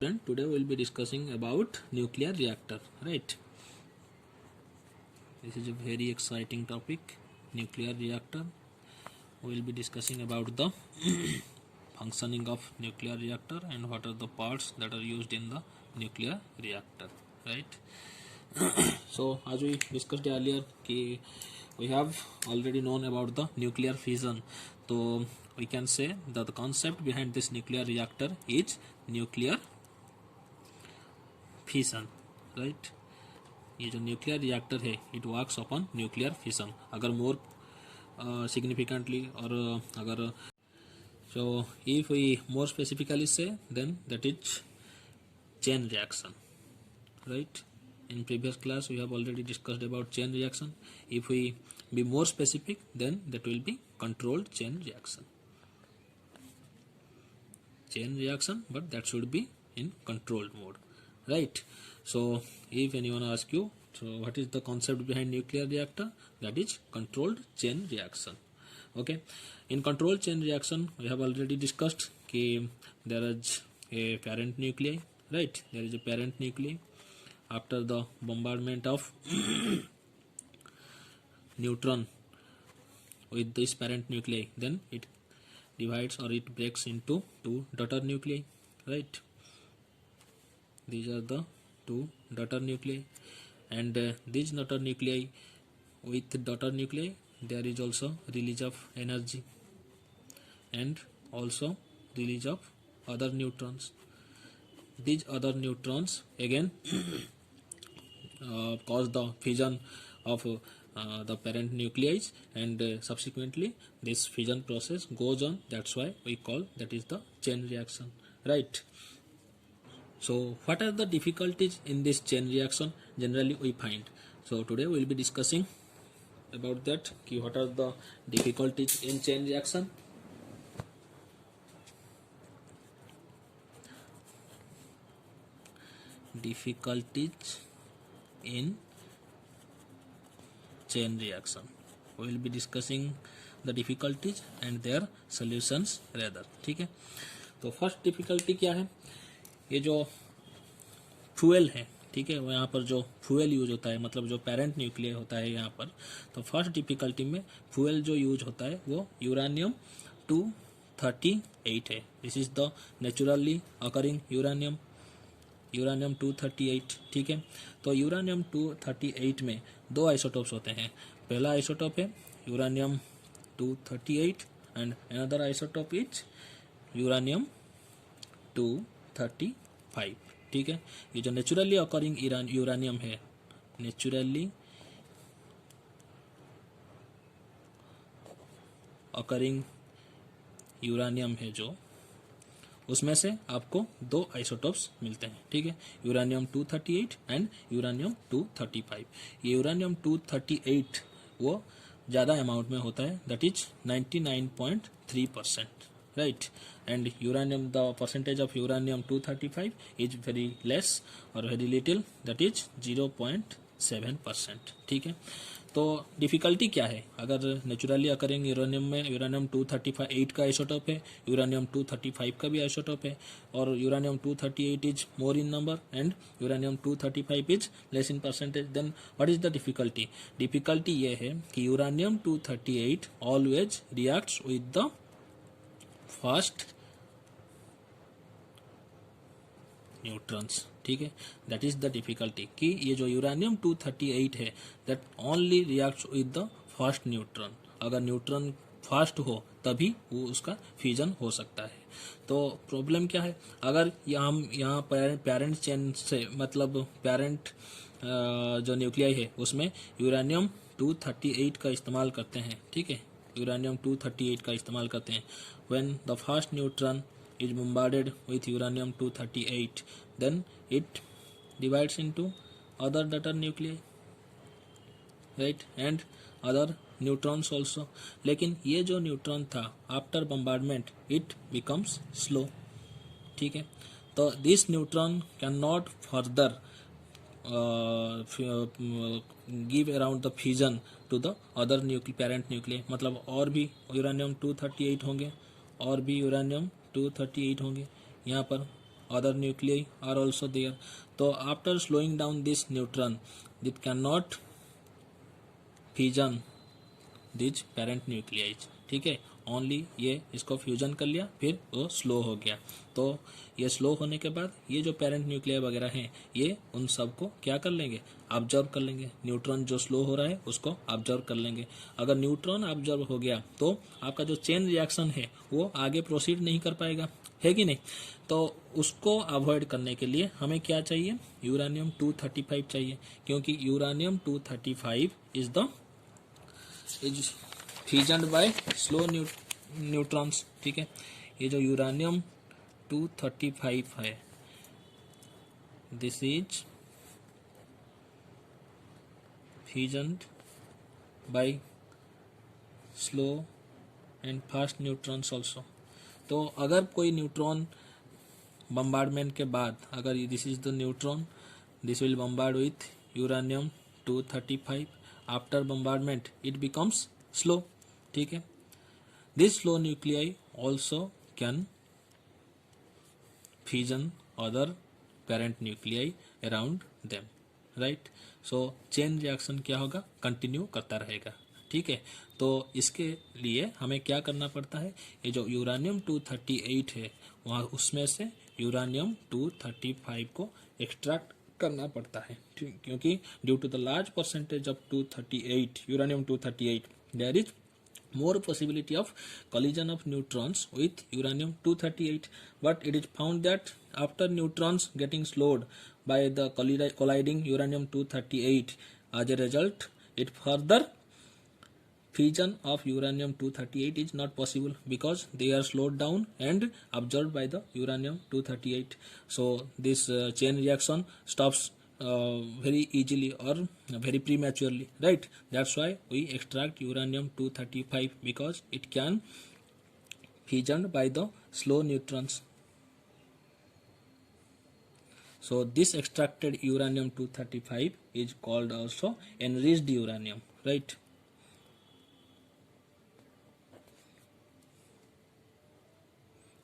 And today we will be discussing about nuclear reactor, right? This is a very exciting topic, nuclear reactor. We will be discussing about the functioning of nuclear reactor and what are the parts that are used in the nuclear reactor, right? So as we discussed earlier, we have already known about the nuclear fission. So we can say that the concept behind this nuclear reactor is nuclear fission, right. ये जो nuclear reactor है it works upon nuclear fission. अगर more significantly और अगर so if we more specifically say then that is chain reaction, right. in previous class we have already discussed about chain reaction. If we be more specific then that will be controlled chain reaction, but that should be in controlled mode, right? So if anyone asks you, so what is the concept behind nuclear reactor? That is controlled chain reaction. Okay, in controlled chain reaction we have already discussed कि there is a parent nuclei, right? There is a parent nuclei. After the bombardment of neutron with this parent nuclei, then it divides or it breaks into two daughter nuclei, right? These are the two daughter nuclei, and these daughter nuclei, with daughter nuclei there is also release of energy and also release of other neutrons. These other neutrons again cause the fission of the parent nuclei, and subsequently this fission process goes on. That's why we call that is the chain reaction, right? So what are the difficulties in this chain reaction generally we find? So today we will be discussing about that, what are the difficulties in chain reaction. Difficulties in chain reaction. We will be discussing the difficulties and their solutions rather, ठीक है। तो first difficulty क्या है? ये जो fuel है, ठीक है, वो यहाँ पर जो फ्यूल यूज होता है, मतलब जो पेरेंट न्यूक्लियर होता है यहाँ पर, तो फर्स्ट डिफिकल्टी में फ्यूल जो यूज होता है वो यूरानियम 238 है। This is the naturally occurring uranium 238, ठीक है। तो यूरानियम 238 में दो आइसोटोप्स होते हैं। पहला आइसोटोप है uranium 238 and another isotope is uranium 235, ठीक है। ये जो नेचुरली अकरिंग यूरानियम है, नेचुरली अकरिंग यूरानियम है जो, उसमें से आपको दो आइसोटोप्स मिलते हैं, ठीक है, यूरानियम 238 एंड यूरानियम 235। ये यूरानियम 238 वो ज़्यादा अमाउंट में होता है, that is 99.3%, right. And uranium, the percentage of uranium 235 is very less और वेरी लिटिल, दैट इज 0.7%, ठीक है। तो डिफिकल्टी क्या है? अगर नेचुरली अकरिंग यूरानियम में यूरानियम 238 का आइसोटोप है, यूरानियम 235 का भी आइसोटोप है, और uranium 238 is more in number and uranium 235 is less in percentage, then what is the difficulty? Difficulty ये है कि uranium 238 always reacts with the first neutrons, ठीक है। दैट इज द डिफिकल्टी कि ये जो यूरानियम 238 है that only reacts with the first neutron. अगर न्यूट्रॉन फर्स्ट हो तभी वो उसका फ्यूजन हो सकता है। तो प्रॉब्लम क्या है? अगर हम यहाँ पेरेंट चेन से, मतलब पेरेंट जो न्यूक्लियाई है उसमें यूरानियम 238 का इस्तेमाल करते हैं, ठीक है, यूरानियम 238 का इस्तेमाल करते हैं। When the first neutron is bombarded with uranium 238, then it divides into other daughter nuclei, right, and other neutrons also. लेकिन ये जो न्यूट्रॉन था after bombardment it becomes slow, ठीक है। तो this neutron can not further give around the fusion to the other parent nuclear, मतलब और भी यूरानियम 238 होंगे, और भी यूरानियम 238 होंगे यहाँ पर, other nuclei are also there. So after slowing down this neutron, it cannot fusion these parent nuclei, ठीक है, ओनली ये इसको फ्यूजन कर लिया, फिर वो स्लो हो गया। तो ये स्लो होने के बाद ये जो पेरेंट न्यूक्लियाई वगैरह हैं ये उन सबको क्या कर लेंगे, ऑब्जर्व कर लेंगे। न्यूट्रॉन जो स्लो हो रहा है उसको ऑब्जर्व कर लेंगे। अगर न्यूट्रॉन ऑब्जर्व हो गया तो आपका जो चेन रिएक्शन है वो आगे प्रोसीड नहीं कर पाएगा, है कि नहीं। तो उसको अवॉइड करने के लिए हमें क्या चाहिए, यूरानियम 235 चाहिए, क्योंकि uranium 235 is fusion by slow neutrons, ठीक है। ये जो यूरानियम 235 है, this is fusion by slow and fast neutrons also. तो अगर कोई न्यूट्रॉन बम्बार्डमेंट के बाद, अगर this is the neutron, this will bombard with uranium 235, after bombardment it becomes slow, ठीक है। This slow nuclei also can fusion other parent nuclei around them, right. So chain reaction क्या होगा, continue करता रहेगा, ठीक है। तो इसके लिए हमें क्या करना पड़ता है, ये जो यूरानियम 238 है वहाँ उसमें से यूरानियम 235 को एक्सट्रैक्ट करना पड़ता है, ठीक, क्योंकि due to the large percentage of 238 uranium 238 there is more possibility of collision of neutrons with uranium 238, but it is found that after neutrons getting slowed by the colliding uranium 238, as a result it further fusion of uranium 238 is not possible because they are slowed down and absorbed by the uranium 238. So this chain reaction stops very easily or very prematurely, right. That's why we extract uranium 235, because it can fusion by the slow neutrons. So this extracted uranium 235 is called also enriched uranium, right.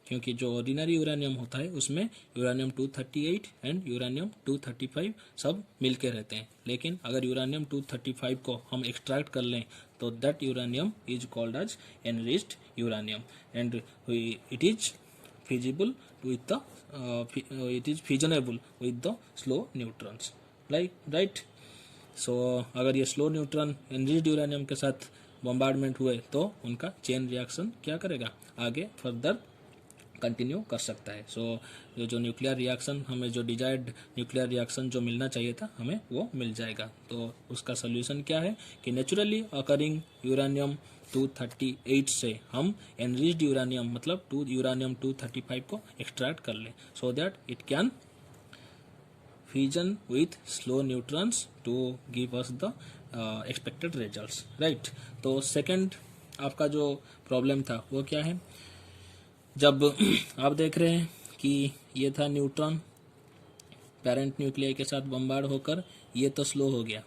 क्योंकि जो ordinary uranium होता है उसमें uranium 238 and uranium 235 सब मिलके रहते हैं, लेकिन अगर यूरेनियम 235 को हम एक्सट्रैक्ट कर लें तो that uranium is called as enriched uranium and it is fissible with the it is fusionable with the slow neutrons, right. So अगर ये स्लो न्यूट्रॉन एनरिच्ड यूरेनियम के साथ बम्बार्डमेंट हुए तो उनका चेन रिएक्शन क्या करेगा, आगे फर्दर कंटिन्यू कर सकता है। सो जो न्यूक्लियर रिएक्शन, हमें जो डिजायर्ड न्यूक्लियर रिएक्शन जो मिलना चाहिए था हमें वो मिल जाएगा। तो उसका सोल्यूशन क्या है कि नेचुरली अकरिंग यूरेनियम 238 से हम एनरिच्ड यूरेनियम मतलब यूरेनियम 235 को एक्सट्रैक्ट कर लें, so that it can fusion with slow neutrons to give us the expected results, right. तो सेकंड आपका जो प्रॉब्लम था वो क्या है, जब आप देख रहे हैं कि ये था न्यूट्रॉन पेरेंट न्यूक्लियाई के साथ बम्बार्ड होकर ये तो स्लो हो गया,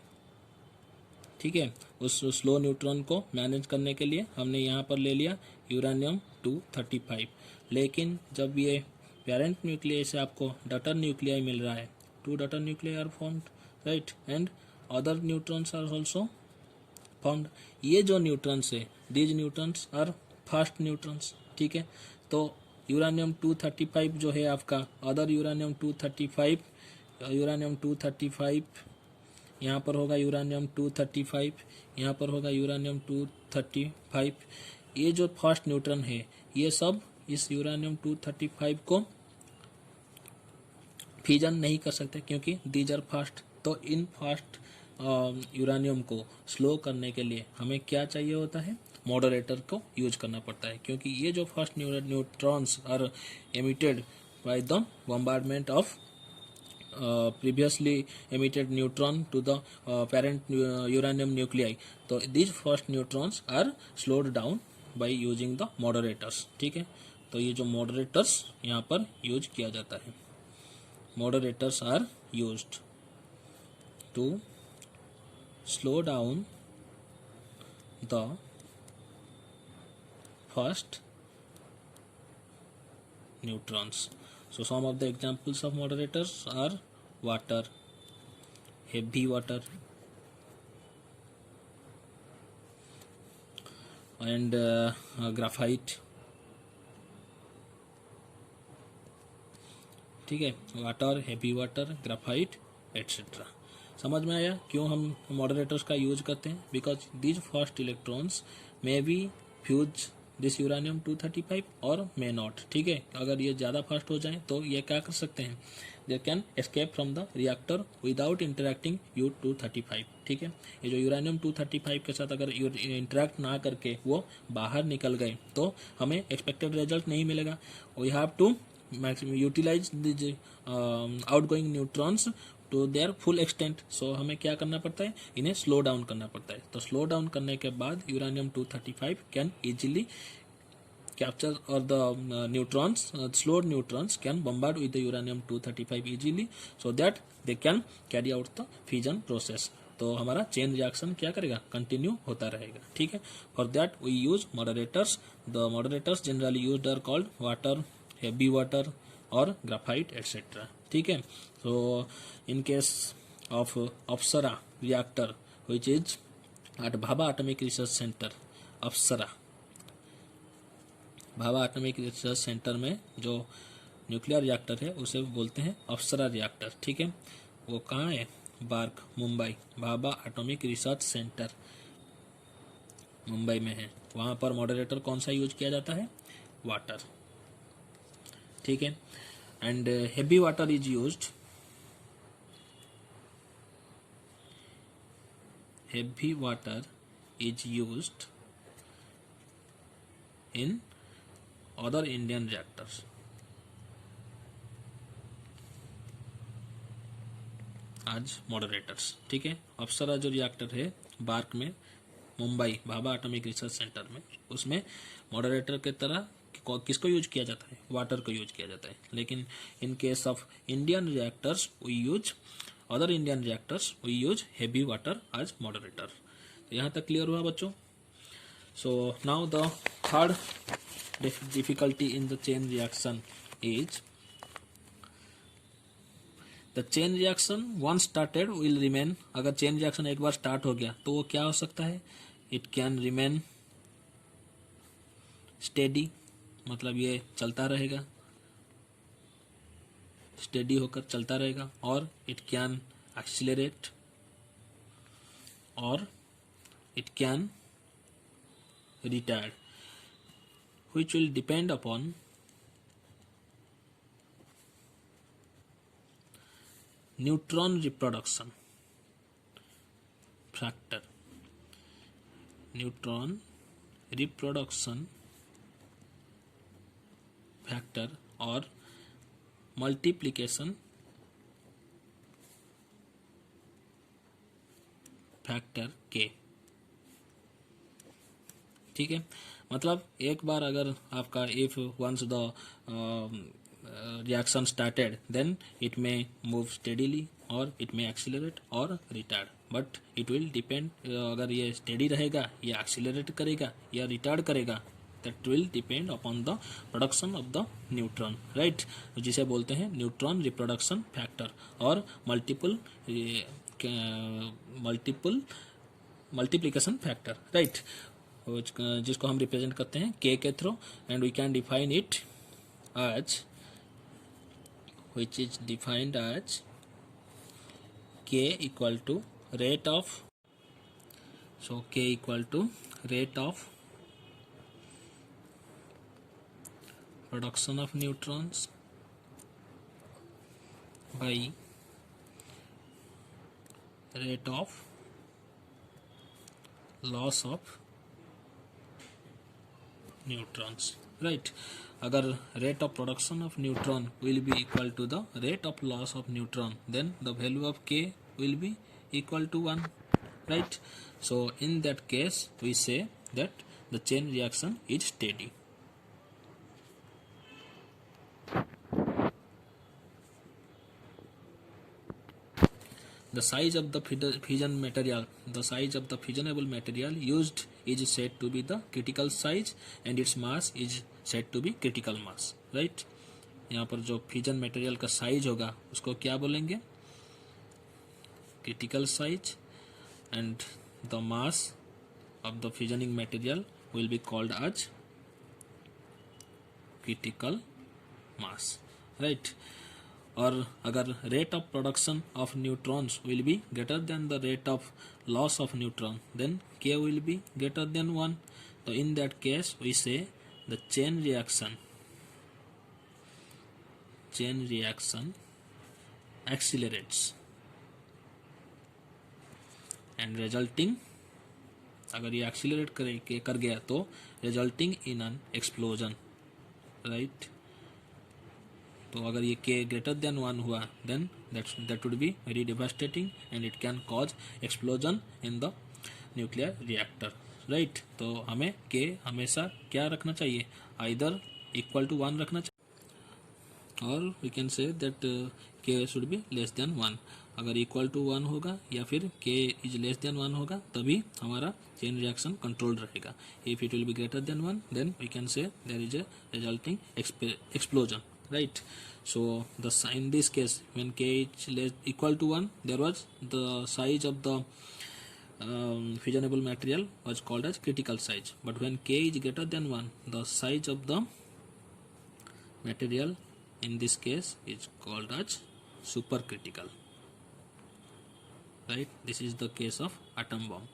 ठीक है। उस स्लो न्यूट्रॉन को मैनेज करने के लिए हमने यहाँ पर ले लिया यूरेनियम 235, लेकिन जब ये पेरेंट न्यूक्लियाई से आपको डटर न्यूक्लियाई मिल रहा है, 2 daughter nuclei are formed, right, and other neutrons are also found. ये जो न्यूट्रॉन्स है, these neutrons are fast neutrons, ठीक है। तो यूरेनियम 235 जो है आपका, अदर यूरेनियम 235 यहाँ पर होगा यूरेनियम 235, यहाँ पर होगा यूरेनियम 235। ये जो फर्स्ट न्यूट्रॉन है ये सब इस यूरेनियम 235 को फ्यूजन नहीं कर सकते क्योंकि दीज आर फास्ट। तो इन फास्ट यूरेनियम को स्लो करने के लिए हमें क्या चाहिए होता है, मॉडरेटर को यूज करना पड़ता है, क्योंकि ये जो first neutrons are emitted by the bombardment of previously emitted neutron to the parent uranium nuclei, तो these first neutrons are slowed down by using the moderators, ठीक है। तो ये जो moderators यहाँ पर यूज किया जाता है, moderators are used to slow down the first neutrons। So some of the examples of moderators are water, heavy water, and graphite. ठीक है, water, heavy water, graphite etcetera. समझ में आया क्यों हम मॉडरेटर्स का यूज करते हैं? Because these fast electrons may be fuse this uranium 235 और मे नॉट। ठीक है, अगर ये ज़्यादा फास्ट हो जाए तो ये क्या कर सकते हैं, they can escape from the reactor without interacting U-235। ठीक है, ये जो यूरानियम 235 के साथ अगर इंटरेक्ट ना करके वो बाहर निकल गए तो हमें एक्सपेक्टेड रिजल्ट नहीं मिलेगा। We have to utilize the outgoing neutrons to their full extent. So हमें क्या करना पड़ता है, इन्हें स्लो डाउन करना पड़ता है। तो स्लो डाउन करने के बाद uranium 235 can easily capture or the neutrons, slowed neutrons can bombard with the uranium 235 easily so that they can carry out the fission process। तो हमारा चेन रिएक्शन क्या करेगा, कंटिन्यू होता रहेगा। ठीक है, for that we use moderators. The moderators generally used are called water, heavy water और graphite etcetera. ठीक है, so in case of Apsara reactor which is at Bhabha Atomic Research Center, Apsara Bhabha atomic research centre में जो nuclear reactor है उसे बोलते हैं अप्सरा reactor. ठीक है, वो कहाँ है, BARC, Mumbai, Bhabha atomic research centre Mumbai में है। वहाँ पर मॉडरेटर कौन सा यूज किया जाता है, वाटर। ठीक है, and heavy water is used, heavy water is used in other Indian reactors। आज मॉडरेटर्स। ठीक है, अप्सरा जो रिएक्टर है बार्क में, Mumbai, Bhabha atomic research centre में, उसमें मॉडरेटर के तरह किसको यूज किया जाता है, वाटर को यूज किया जाता है। लेकिन in case of Indian reactors we use other Indian reactors we use heavy water as moderator। तो यहाँ तक क्लियर हुआ बच्चों। So now the third difficulty in the chain reaction is the chain reaction once started will remain। अगर chain reaction एक बार start हो गया तो वो क्या हो सकता है, it can remain steady, मतलब ये चलता रहेगा, स्टेडी होकर चलता रहेगा, और इट कैन एक्सीलरेट और it can retire, which will depend upon neutron reproduction factor, neutron reproduction factor और मल्टीप्लिकेशन फैक्टर के। ठीक है, मतलब एक बार अगर आपका if once the reaction started then it may move steadily और इट मे एक्सीलरेट और retard, but it will depend, अगर ये स्टेडी रहेगा या एक्सीलरेट करेगा या रिटार्ड करेगा, that will depend upon the production of the neutron, right, जिसे बोलते हैं न्यूट्रॉन रिप्रोडक्शन फैक्टर और मल्टीप्लिकेशन फैक्टर, राइट, जिसको हम रिप्रेजेंट करते हैं के through, and we can define it as, which is defined as k equal to rate of, so k equal to rate of production of neutrons by rate of loss of neutrons, right। अगर rate of production of neutron will be equal to the rate of loss of neutron, then the value of k will be equal to 1, right। So in that case we say that the chain reaction is steady। The size of the fission material, the size of the fissionable material used is said to be the critical size, and its mass is said to be critical mass, right। यहाँ पर जो fusion material का size होगा उसको क्या बोलेंगे, critical size, and the mass of the fusioning material will be called as critical mass, right. और अगर rate of production of neutrons will be greater than the rate of loss of neutron, then K will be greater than 1. तो in that case we say the chain reaction accelerates and resulting, अगर ये accelerate कर गया तो resulting in an explosion, right. तो अगर ये K greater than 1 हुआ then that would be very devastating and it can cause explosion in the nuclear reactor, right. तो हमें K हमेशा क्या रखना चाहिए, आइदर इक्वल टू 1 रखना चाहिए और we can say that K should be less than 1. अगर इक्वल टू 1 होगा या फिर K इज लेस देन 1 होगा तभी हमारा चेन रिएक्शन कंट्रोल रहेगा. If it will be greater than 1 then we can say there is a resulting explosion, right? So in this case when K is equal to 1 there was the size of the fissionable material was called as critical size, but when K is greater than 1 the size of the material in this case is called as supercritical, right? This is the case of atom bomb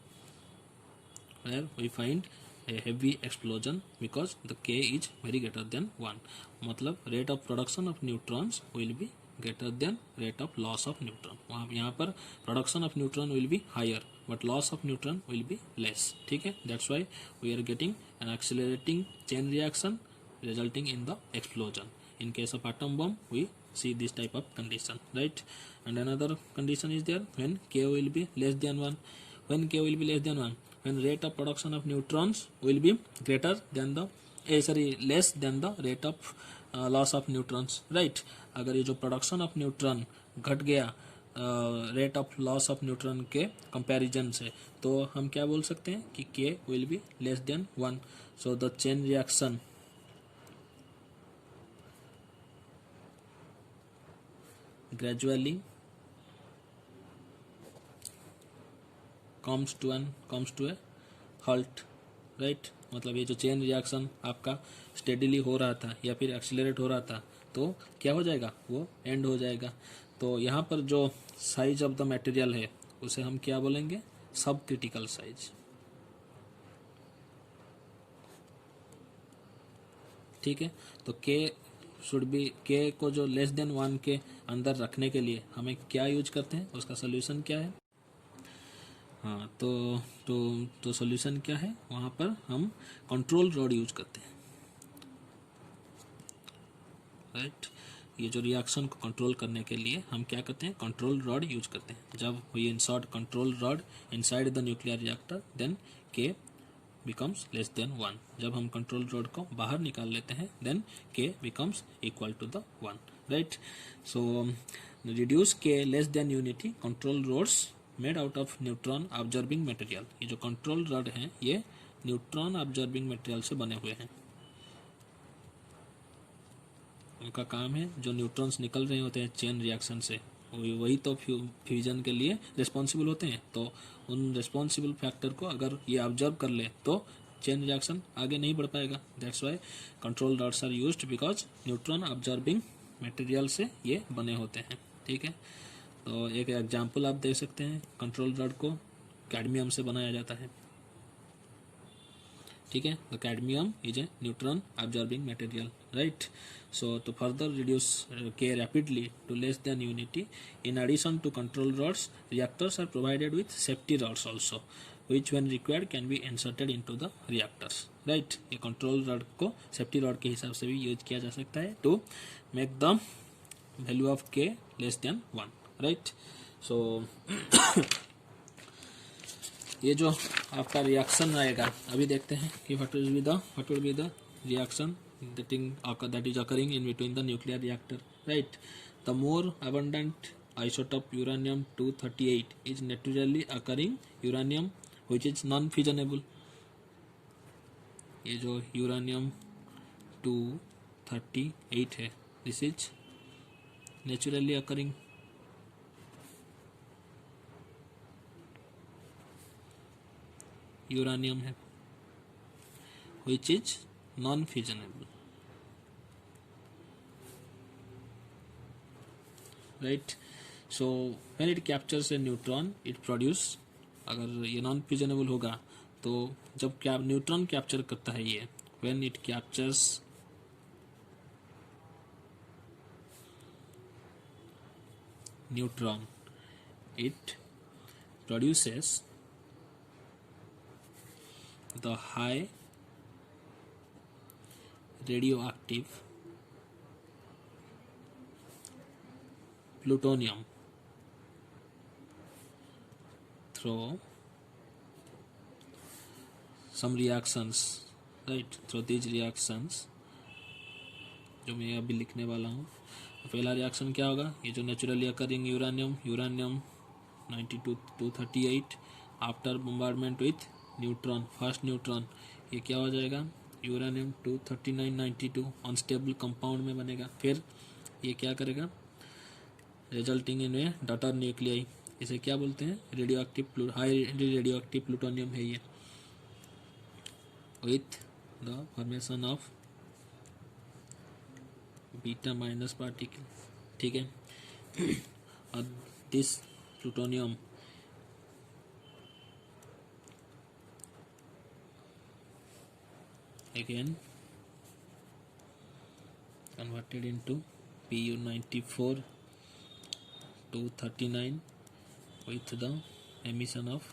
where we find a heavy explosion because the K is very greater than 1. मतलब rate of production of neutrons will be greater than rate of loss of neutron. वहाँ यहाँ पर production of neutron will be higher but loss of neutron will be less. ठीक है, that's why we are getting an accelerating chain reaction resulting in the explosion. In case of atom bomb we see this type of condition, right? And another condition is there when K will be less than 1. When K will be less than 1, when rate of production of neutrons will be greater than the less than the rate of loss of neutrons, right? अगर ये जो production of neutron घट गया rate of loss of neutron के comparison से तो हम क्या बोल सकते हैं कि K will B less than 1. So the chain reaction gradually comes to a halt, right? मतलब ये जो चेन रिएक्शन आपका स्टेडीली हो रहा था या फिर एक्सीलरेट हो रहा था तो क्या हो जाएगा, वो एंड हो जाएगा. तो यहाँ पर जो साइज ऑफ द मटेरियल है उसे हम क्या बोलेंगे, सब क्रिटिकल साइज. ठीक है, तो K शुड बी K को जो लेस देन 1 के अंदर रखने के लिए हमें क्या यूज करते हैं, उसका सोल्यूशन क्या है. हाँ, तो सोल्यूशन क्या है, वहाँ पर हम कंट्रोल रॉड यूज करते हैं, राइट. ये जो रिएक्शन को कंट्रोल करने के लिए हम क्या करते हैं, कंट्रोल रॉड यूज करते हैं. जब we insert control rod inside the nuclear reactor then K becomes less than 1. जब हम कंट्रोल रॉड को बाहर निकाल लेते हैं then K becomes equal to the 1, right? So reduce K less than unity control rods made out of neutron absorbing material. ये जो control rod हैं ये न्यूट्रॉन absorbing material से बने हुए हैं. उनका काम है जो न्यूट्रॉन्स निकल रहे होते हैं चेन रिएक्शन से वही तो फ्यूजन के लिए रिस्पॉन्सिबल होते हैं. तो उन रिस्पॉन्सिबल फैक्टर को अगर ये ऑब्जर्व कर ले तो चेन रिएक्शन आगे नहीं बढ़ पाएगा. That's why control rods are used because neutron observing material से ये बने होते हैं. ठीक है, तो एक एग्जांपल आप देख सकते हैं, कंट्रोल रॉड को कैडमियम से बनाया जाता है. ठीक है, the cadmium is a neutron observing material, right. So to further reduce K rapidly to less than unity, in addition to control rods, reactors are provided with safety rods also, which when required can be inserted into the reactors, right. ये control rod को safety rod के हिसाब से भी use किया जा सकता है to make the value of K less than 1, right. So ये जो आपका रिएक्शन आएगा अभी देखते हैं कि what will be the reaction that is occurring in between the nuclear reactor, right. The more abundant isotope uranium-238 is naturally occurring uranium which is non-fissionable. ये जो uranium-238 है this is naturally occurring uranium है, which is non-fissionable, right? So when it captures a neutron, it produce, अगर ये non फिजनेबल होगा तो जब क्या न्यूट्रॉन कैप्चर करता है ये, when it captures neutron, it produces the high radioactive plutonium through some reactions, right? Through these reactions जो मैं अभी लिखने वाला हूँ, पहला रिएक्शन क्या होगा, ये जो naturally occurring uranium 92-238 after bombardment with neutron, first neutron, ये क्या हो जाएगा, यूरानियम 239-92 अनस्टेबल कंपाउंड में बनेगा। फिर ये क्या करेगा, resulting in A daughter nuclei, इसे क्या बोलते हैं, हाई रेडियो एक्टिव प्लूटोनियम है ये, with the formation of beta minus particle, ठीक है। और this plutonium again converted into Pu94 239 with the emission of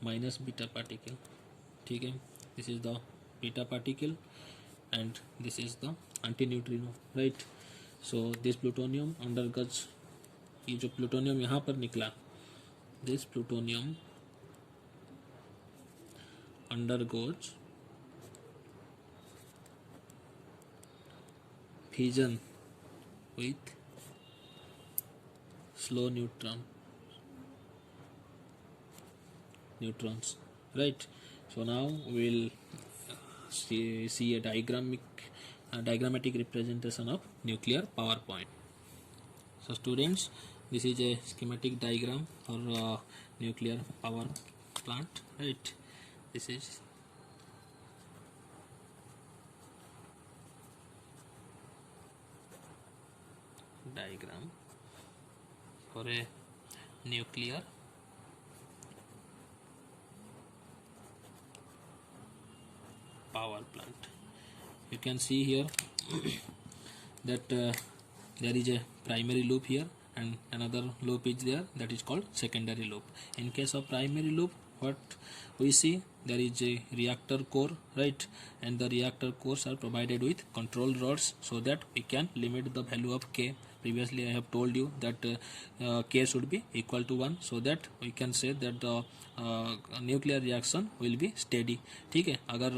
minus beta particle, ठीक है। this is the beta particle and this is the antineutrino, right? so this plutonium undergoes, ये जो plutonium यहाँ पर निकला, this plutonium undergoes fission with slow neutrons, right? so now we'll see a diagrammatic representation of nuclear power point. So students, this is a schematic diagram for nuclear power plant, right? This is diagram for a nuclear power plant. You can see here that there is a primary loop here and another loop is there, that is called secondary loop. In case of primary loop, what we see, there is a reactor core, right? And the reactor cores are provided with control rods so that we can limit the value of K. Previously I have told you that K should be equal to 1 so that we can say that the nuclear reaction will be steady, ठीक है। अगर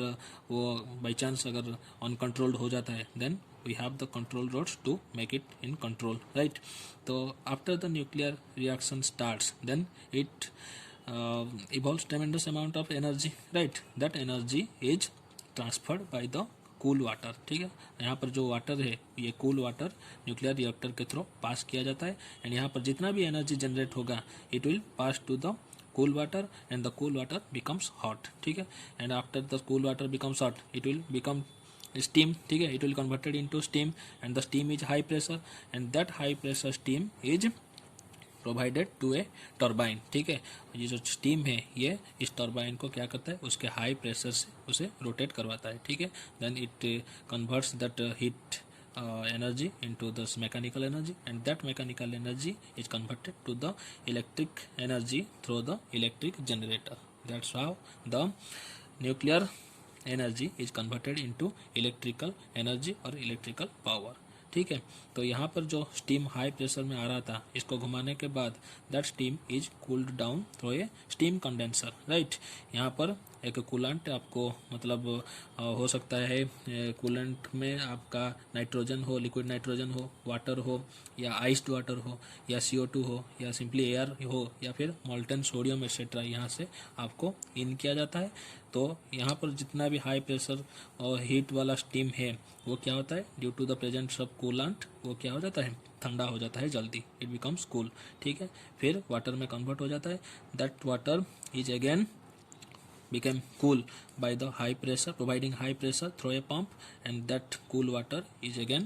वो by chance अगर uncontrolled हो जाता है, then we have the control rods to make it in control, right? तो after the nuclear reaction starts, then it evolves tremendous amount of energy, right? That energy is transferred by the cool water, ठीक है। यहाँ पर जो water है, ये cool water nuclear reactor के through pass किया जाता है एंड यहाँ पर जितना भी एनर्जी जनरेट होगा, it will pass to the cool water and the cool water becomes hot, ठीक है। and after the cool water becomes hot, it will become steam, ठीक है। it will converted into steam and the steam is high pressure and that high pressure steam is provided to a turbine, ठीक है। ये जो steam है ये इस turbine को क्या करता है, उसके हाई प्रेशर से उसे रोटेट करवाता है, ठीक है। Then it converts that heat energy into this mechanical energy and that mechanical energy is converted to the electric energy through the electric generator. That's how the nuclear energy is converted into electrical energy or electrical power, ठीक है। तो यहाँ पर जो steam high pressure में आ रहा था, इसको घुमाने के बाद that steam is cooled down through a steam condenser, right. यहाँ पर एक कूलेंट आपको मतलब हो सकता है कूलेंट में आपका नाइट्रोजन हो, लिक्विड नाइट्रोजन हो, वाटर हो या आइस्ड वाटर हो या CO2 हो या सिंपली एयर हो या फिर मोल्टन सोडियम एक्सेट्रा यहाँ से आपको इन किया जाता है। तो यहाँ पर जितना भी हाई प्रेशर और हीट वाला स्टीम है वो क्या होता है, due to the presence of coolant वो क्या हो जाता है, ठंडा हो जाता है जल्दी, इट बिकम्स कूल। ठीक है, फिर वाटर में कन्वर्ट हो जाता है। That water is again became cool by the high pressure, providing high pressure through a pump, and that cool water is again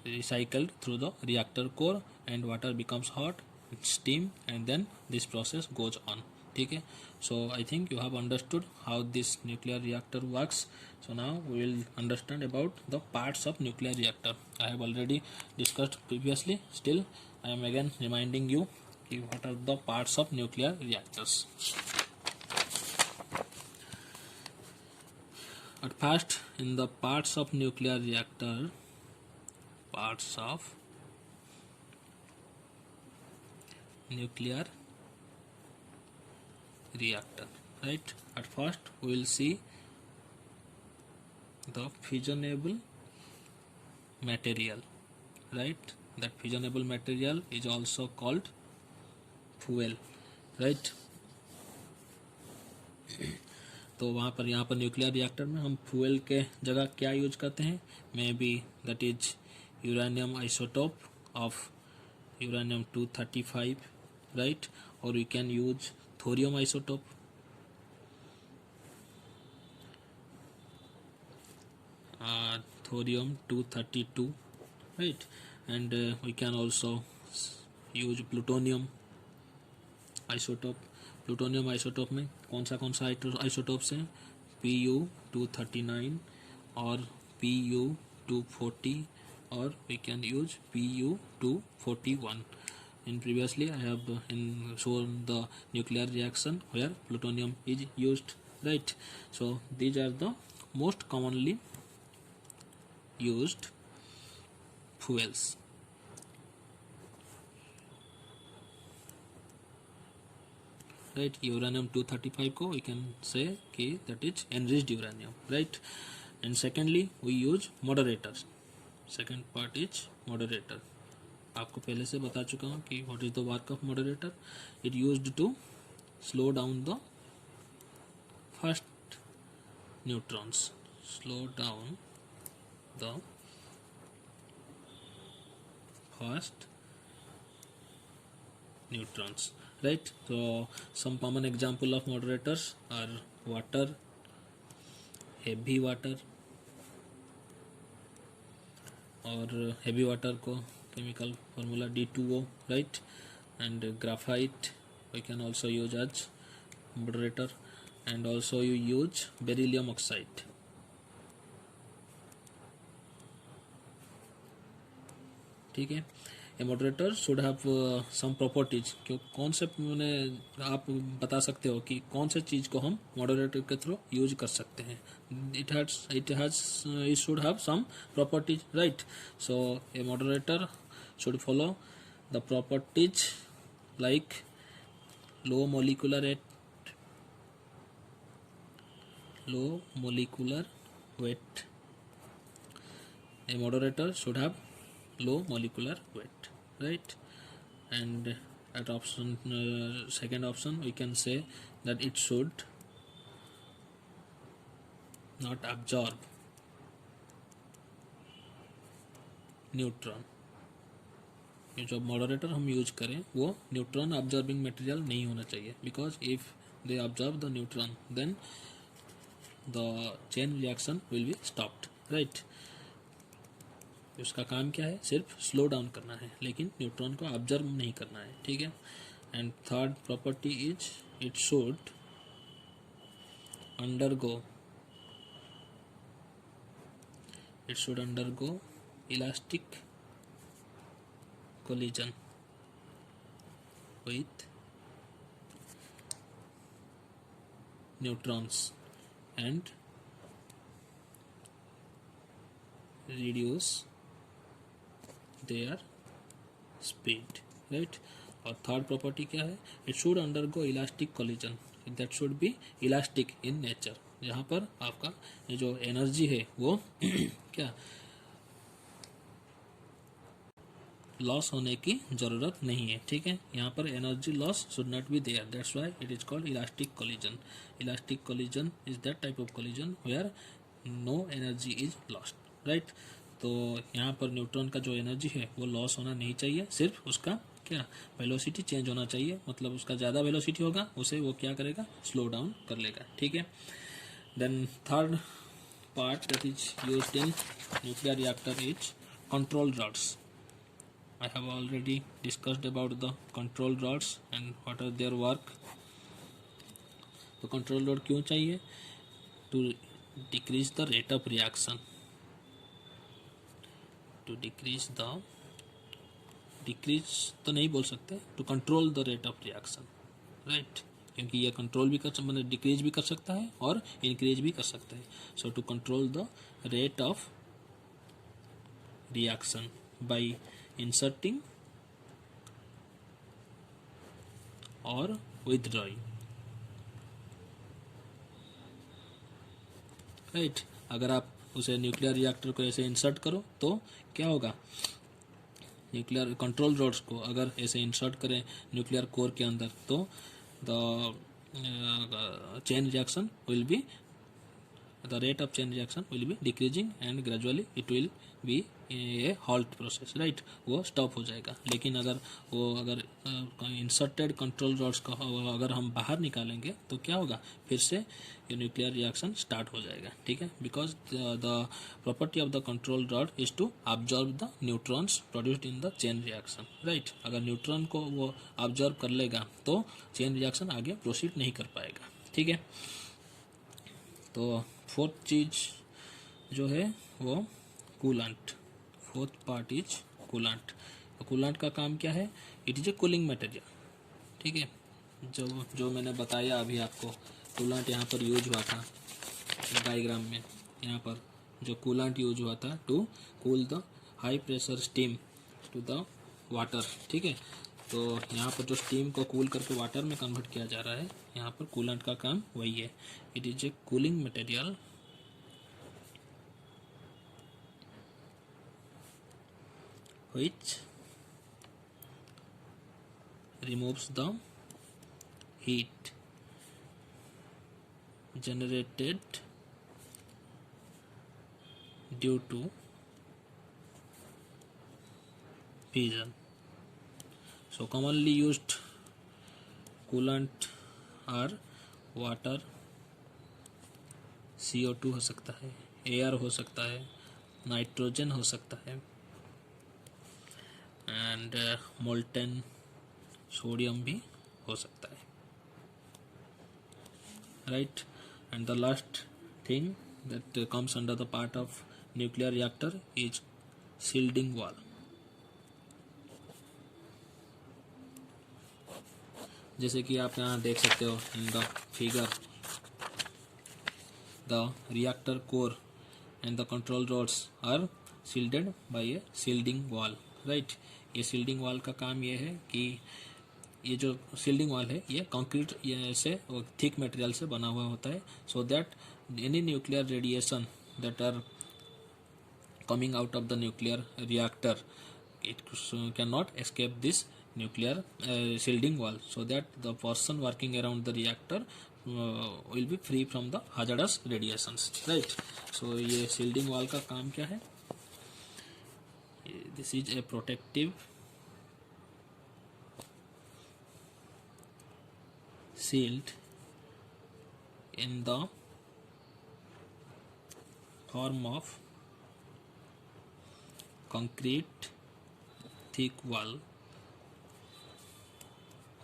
recycled through the reactor core and water becomes hot, steam, and then this process goes on. ठीक है, so I think you have understood how this nuclear reactor works. So now we will understand about the parts of nuclear reactor. I have already discussed previously, still I am again reminding you what are the parts of nuclear reactors. At first, in the parts of nuclear reactor, parts of nuclear reactor, right? At first, we will see the fissionable material, right? That fissionable material is also called fuel, right? तो वहाँ पर यहाँ पर nuclear reactor में हम fuel के जगह क्या यूज करते हैं, maybe that is uranium isotope of uranium 235, right, और we can use thorium isotope, thorium 232, right, and we can also use plutonium isotope. Plutonium isotope में कौन सा आइसोटोप्स हैं, Pu-239 और Pu-240 और we can use Pu-241. In previously I have shown the nuclear reaction where plutonium is used, right? So these are the most commonly used fuels. Right, uranium 235 को we can say कि that is enriched uranium, right, and secondly we use moderator. Second part is moderator. आपको पहले से बता चुका हूँ कि what is the work of moderator. It used to slow down the first neutrons, slow down the first neutrons, right? So some common example of moderators are water, heavy water, और heavy water को chemical formula D2O, right, and graphite we can also use as moderator, and also you use beryllium oxide. ठीक है, a moderator should have some properties. क्यों, कौन से मैंने आप बता सकते हो कि कौन से चीज़ को हम मॉडरेटर के थ्रू यूज कर सकते हैं। It should have some properties, right. So a moderator should follow the properties like low molecular weight. A moderator should have low molecular weight, right? And at option second option we can say that it should not absorb neutron. ये जो moderator हम use करें वो neutron absorbing material नहीं होना चाहिए, because if they absorb the neutron then the chain reaction will be stopped, right. उसका काम क्या है, सिर्फ स्लो डाउन करना है, लेकिन न्यूट्रॉन को ऑब्जर्व नहीं करना है, ठीक है। And third property is it should undergo elastic collision with neutrons and reduce their speed, right। और थर्ड प्रॉपर्टी क्या है, it should undergo elastic collision. That should be elastic in nature, जहाँ पर आपका ये जो एनर्जी है वो क्या लॉस होने की जरूरत नहीं है, ठीक है। यहाँ पर energy loss should not be there, that's why it is called elastic collision. Elastic collision is that type of collision where no energy is lost, right. तो यहाँ पर न्यूट्रॉन का जो एनर्जी है वो लॉस होना नहीं चाहिए, सिर्फ उसका क्या वेलोसिटी चेंज होना चाहिए, मतलब उसका ज़्यादा वेलोसिटी होगा उसे वो क्या करेगा, स्लो डाउन कर लेगा, ठीक है। Then third part that is used in nuclear reactor is control rods. I have already discussed about the control rods and what are their work. तो control rod क्यों चाहिए? To decrease the rate of reaction. To decrease तो नहीं बोल सकते, to control the rate of reaction, right? क्योंकि ये control भी कर मतलब डिक्रीज भी कर सकता है और इंक्रीज भी कर सकता है। So to control the rate of reaction by inserting और विथड्रॉइंग, राइट। अगर आप उसे न्यूक्लियर रिएक्टर को ऐसे इंसर्ट करो तो क्या होगा, न्यूक्लियर कंट्रोल रोड्स को अगर ऐसे इंसर्ट करें न्यूक्लियर कोर के अंदर तो the chain reaction will be the rate of chain reaction will be decreasing and gradually it will be a halt process, right। वो स्टॉप हो जाएगा। लेकिन अगर इंसर्टेड कंट्रोल रॉड्स का अगर हम बाहर निकालेंगे तो क्या होगा, फिर से ये न्यूक्लियर रिएक्शन स्टार्ट हो जाएगा, ठीक है। Because the property of the control rod is to observe the neutrons produced in the chain reaction, right. अगर न्यूट्रॉन को वो ऑब्जर्व कर लेगा तो चेन रिएक्शन आगे प्रोसीड नहीं कर पाएगा, ठीक है। तो फोर्थ चीज जो है वो coolant, fourth part is coolant. तो कूलेंट का काम क्या है, it is a cooling material, ठीक है। जो मैंने बताया अभी आपको, कूलेंट यहाँ पर यूज हुआ था डायग्राम में, यहाँ पर जो कूलेंट यूज हुआ था to cool the high pressure steam to the water, ठीक है। तो यहाँ पर जो स्टीम को कूल करके वाटर में कन्वर्ट किया जा रहा है, यहाँ पर कूलेंट का काम वही है। It is a cooling material which removes the heat generated due to fission. So commonly used coolant are water, CO2 हो सकता है, एयर हो सकता है, नाइट्रोजन हो सकता है एंड मोल्टेन सोडियम भी हो सकता है, right. And the last thing that comes under the part of nuclear reactor is shielding wall. जैसे कि आप यहाँ देख सकते हो in the figure, the reactor core and the control rods are shielded by a shielding wall, right. ये shielding wall का काम ये है कि ये जो शील्डिंग वॉल है ये कंक्रीट से थिक मटेरियल से बना हुआ होता है, so that any nuclear radiation that are coming out of the nuclear reactor, it cannot escape this nuclear shielding wall, so that the person working around the reactor will be free from the hazardous radiations, right। so ये shielding wall का काम क्या है, this is a protective shield in the form of concrete thick wall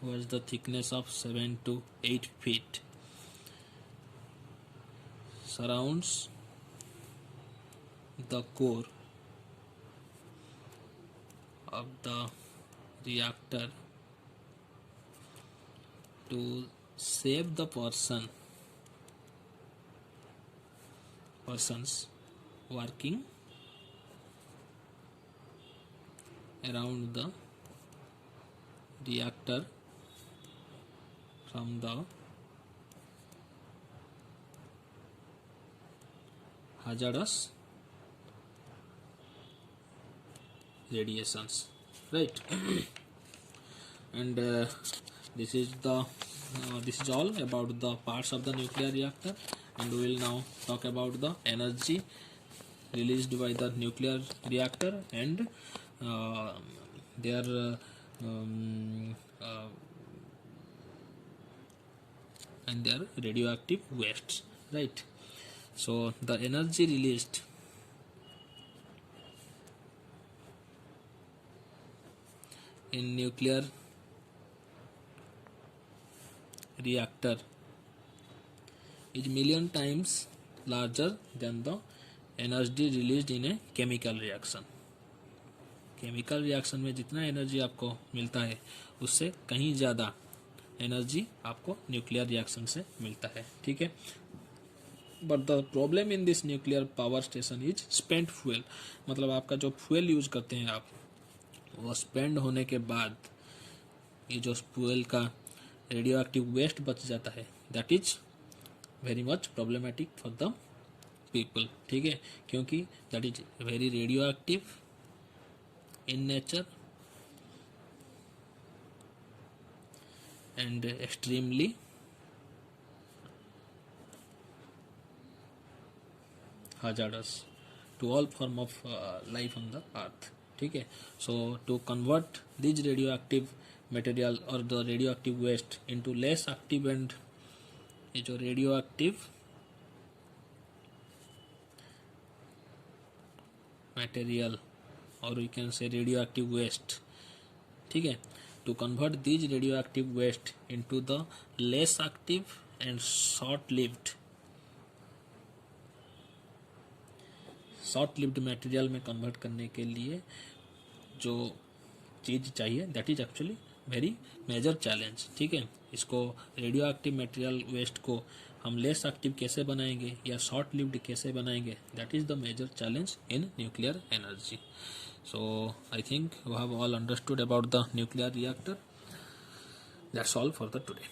was the thickness of 7 to 8 feet surrounds the core of the reactor to save the persons working around the reactor from the hazardous radiations, right? And this is all about the parts of the nuclear reactor, and we will now talk about the energy released by the nuclear reactor and their radioactive wastes, right? So the energy released in nuclear reactor is million times larger than the energy released in a chemical reaction. Chemical reaction में जितना energy आपको मिलता है उससे कहीं ज़्यादा energy आपको nuclear reaction से मिलता है, ठीक है। But the problem in this nuclear power station is spent fuel, मतलब आपका जो फ्यूल यूज करते हैं आप, वो स्पेंड होने के बाद ये जो फ्यूल का रेडियो एक्टिव वेस्ट बच जाता है, that is very much problematic for the people, ठीक है, क्योंकि that is very radio active in nature and extremely hazardous to all form of life on the earth, ठीक है। so to convert these radioactive material or the radioactive waste into less active and ये जो radioactive material or we can say radioactive waste, ठीक है, to convert these radioactive waste into the less active and short lived material में convert करने के लिए जो चीज़ चाहिए that is actually very major challenge, ठीक है। इसको रेडियो एक्टिव मटेरियल वेस्ट को हम लेस एक्टिव कैसे बनाएंगे या शॉर्ट लिव्ड कैसे बनाएंगे, that is the major challenge in nuclear energy. So I think we have all understood about the nuclear reactor. That's all for the today.